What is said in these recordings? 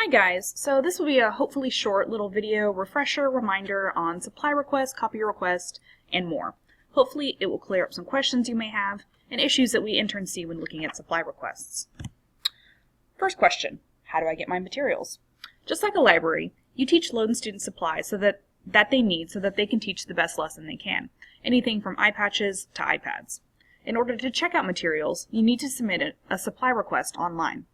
Hi guys, so this will be a hopefully short little video refresher reminder on supply request, copy request, and more. Hopefully it will clear up some questions you may have and issues that we interns see when looking at supply requests. First question, how do I get my materials? Just like a library, UTeach loans students supplies that they need so that they can teach the best lesson they can, anything from eye patches to iPads. In order to check out materials, you need to submit a supply request online.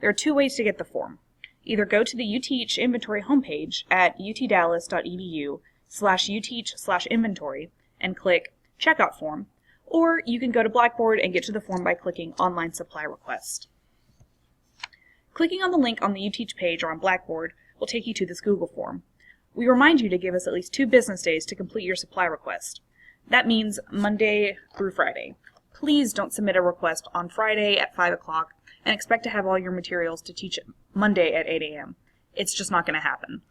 There are two ways to get the form. Either go to the UTeach inventory homepage at utdallas.edu/uteach/inventory and click Checkout Form, or you can go to Blackboard and get to the form by clicking Online Supply Request. Clicking on the link on the UTeach page or on Blackboard will take you to this Google form. We remind you to give us at least 2 business days to complete your supply request. That means Monday through Friday. Please don't submit a request on Friday at 5 o'clock and expect to have all your materials to teach Monday at 8 a.m. It's just not going to happen.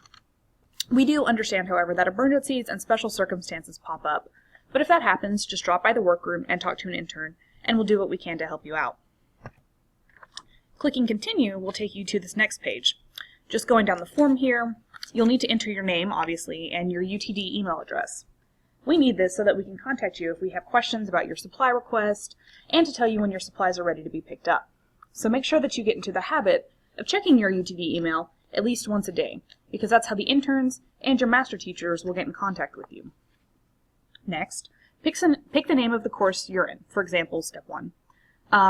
We do understand, however, that emergencies and special circumstances pop up, but if that happens, just drop by the workroom and talk to an intern, and we'll do what we can to help you out. Clicking Continue will take you to this next page. Just going down the form here, you'll need to enter your name, obviously, and your UTD email address. We need this so that we can contact you if we have questions about your supply request and to tell you when your supplies are ready to be picked up. So make sure that you get into the habit of checking your UTD email at least once a day, because that's how the interns and your master teachers will get in contact with you. Next, pick the name of the course you're in, for example, Step 1,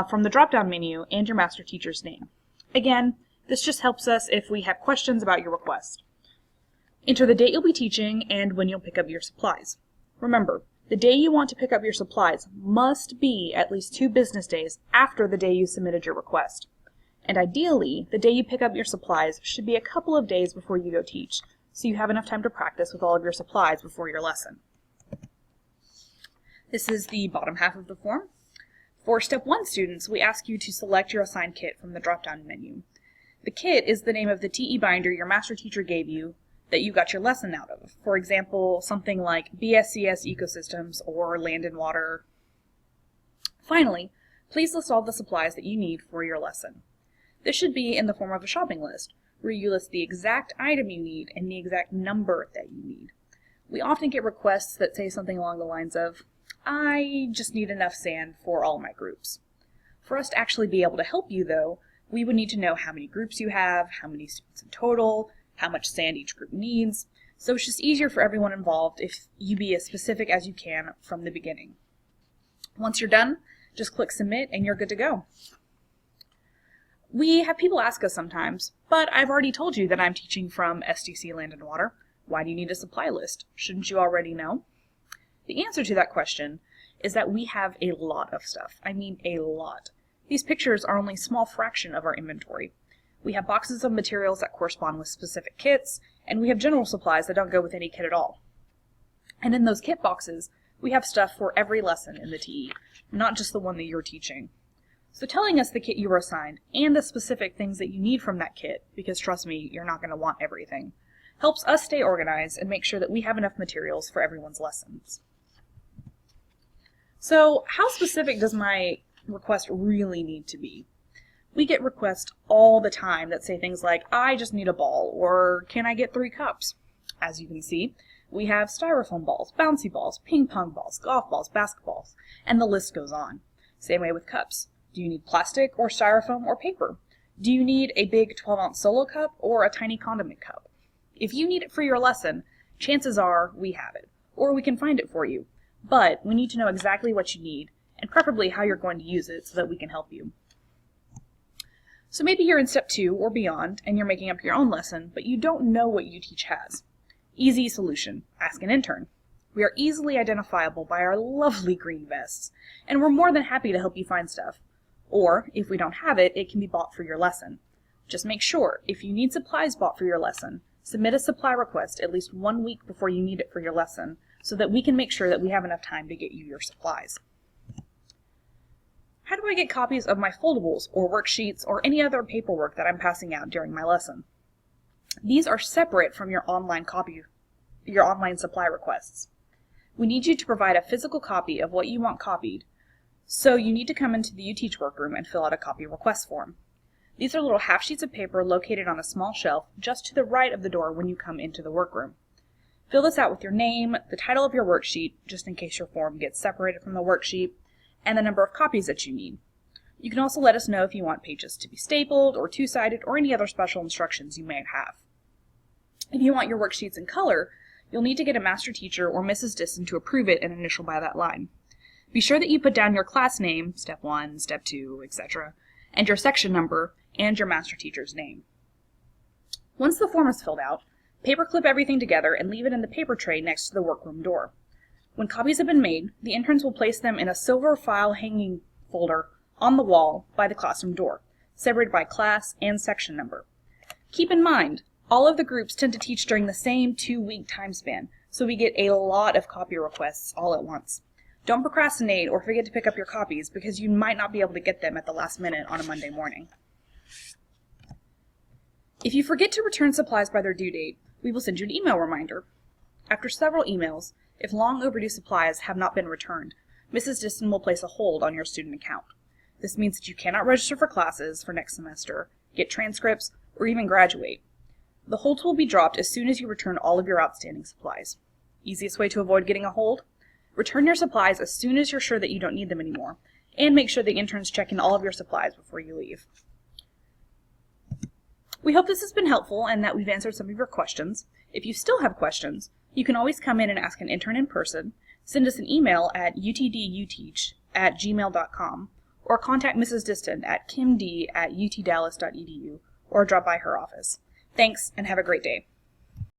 from the drop-down menu and your master teacher's name. Again, this just helps us if we have questions about your request. Enter the date you'll be teaching and when you'll pick up your supplies. Remember, the day you want to pick up your supplies must be at least 2 business days after the day you submitted your request. And ideally, the day you pick up your supplies should be a couple of days before you go teach, so you have enough time to practice with all of your supplies before your lesson. This is the bottom half of the form. For Step 1 students, we ask you to select your assigned kit from the drop-down menu. The kit is the name of the TE binder your master teacher gave you that you got your lesson out of. For example, something like BSCS Ecosystems or Land and Water. Finally, please list all the supplies that you need for your lesson. This should be in the form of a shopping list, where you list the exact item you need and the exact number that you need. We often get requests that say something along the lines of, I just need enough sand for all my groups. For us to actually be able to help you, though, we would need to know how many groups you have, how many students in total, how much sand each group needs, so it's just easier for everyone involved if you be as specific as you can from the beginning. Once you're done, just click Submit and you're good to go. We have people ask us sometimes, but I've already told you that I'm teaching from SDC Land and Water. Why do you need a supply list? Shouldn't you already know? The answer to that question is that we have a lot of stuff. I mean a lot. These pictures are only a small fraction of our inventory. We have boxes of materials that correspond with specific kits, and we have general supplies that don't go with any kit at all. And in those kit boxes, we have stuff for every lesson in the TE, not just the one that you're teaching. So telling us the kit you were assigned and the specific things that you need from that kit, because trust me, you're not going to want everything, helps us stay organized and make sure that we have enough materials for everyone's lessons. So how specific does my request really need to be? We get requests all the time that say things like, I just need a ball, or can I get 3 cups? As you can see, we have styrofoam balls, bouncy balls, ping pong balls, golf balls, basketballs, and the list goes on. Same way with cups. Do you need plastic or styrofoam or paper? Do you need a big 12-ounce solo cup or a tiny condiment cup? If you need it for your lesson, chances are we have it, or we can find it for you. But we need to know exactly what you need, and preferably how you're going to use it so that we can help you. So maybe you're in Step 2 or beyond and you're making up your own lesson, but you don't know what UTeach has. Easy solution, ask an intern. We are easily identifiable by our lovely green vests, and we're more than happy to help you find stuff. Or, if we don't have it, it can be bought for your lesson. Just make sure, if you need supplies bought for your lesson, submit a supply request at least 1 week before you need it for your lesson, so that we can make sure that we have enough time to get you your supplies. How do I get copies of my foldables or worksheets or any other paperwork that I'm passing out during my lesson? These are separate from your online supply requests. We need you to provide a physical copy of what you want copied, so you need to come into the UTeach workroom and fill out a copy request form. These are little half sheets of paper located on a small shelf just to the right of the door when you come into the workroom. Fill this out with your name, the title of your worksheet, just in case your form gets separated from the worksheet, and the number of copies that you need. You can also let us know if you want pages to be stapled or two-sided or any other special instructions you may have. If you want your worksheets in color, you'll need to get a master teacher or Mrs. Diston to approve it and initial by that line. Be sure that you put down your class name, step 1, step 2, etc., and your section number and your master teacher's name. Once the form is filled out, paperclip everything together and leave it in the paper tray next to the workroom door. When copies have been made, the interns will place them in a silver file hanging folder on the wall by the classroom door, separated by class and section number. Keep in mind, all of the groups tend to teach during the same 2-week time span, so we get a lot of copy requests all at once. Don't procrastinate or forget to pick up your copies because you might not be able to get them at the last minute on a Monday morning. If you forget to return supplies by their due date, we will send you an email reminder. After several emails, if long overdue supplies have not been returned, Mrs. Diston will place a hold on your student account. This means that you cannot register for classes for next semester, get transcripts, or even graduate. The hold will be dropped as soon as you return all of your outstanding supplies. Easiest way to avoid getting a hold? Return your supplies as soon as you're sure that you don't need them anymore, and make sure the interns check in all of your supplies before you leave. We hope this has been helpful and that we've answered some of your questions. If you still have questions, you can always come in and ask an intern in person, send us an email at utduteach@gmail.com, or contact Mrs. Diston at kimd@utdallas.edu, or drop by her office. Thanks, and have a great day.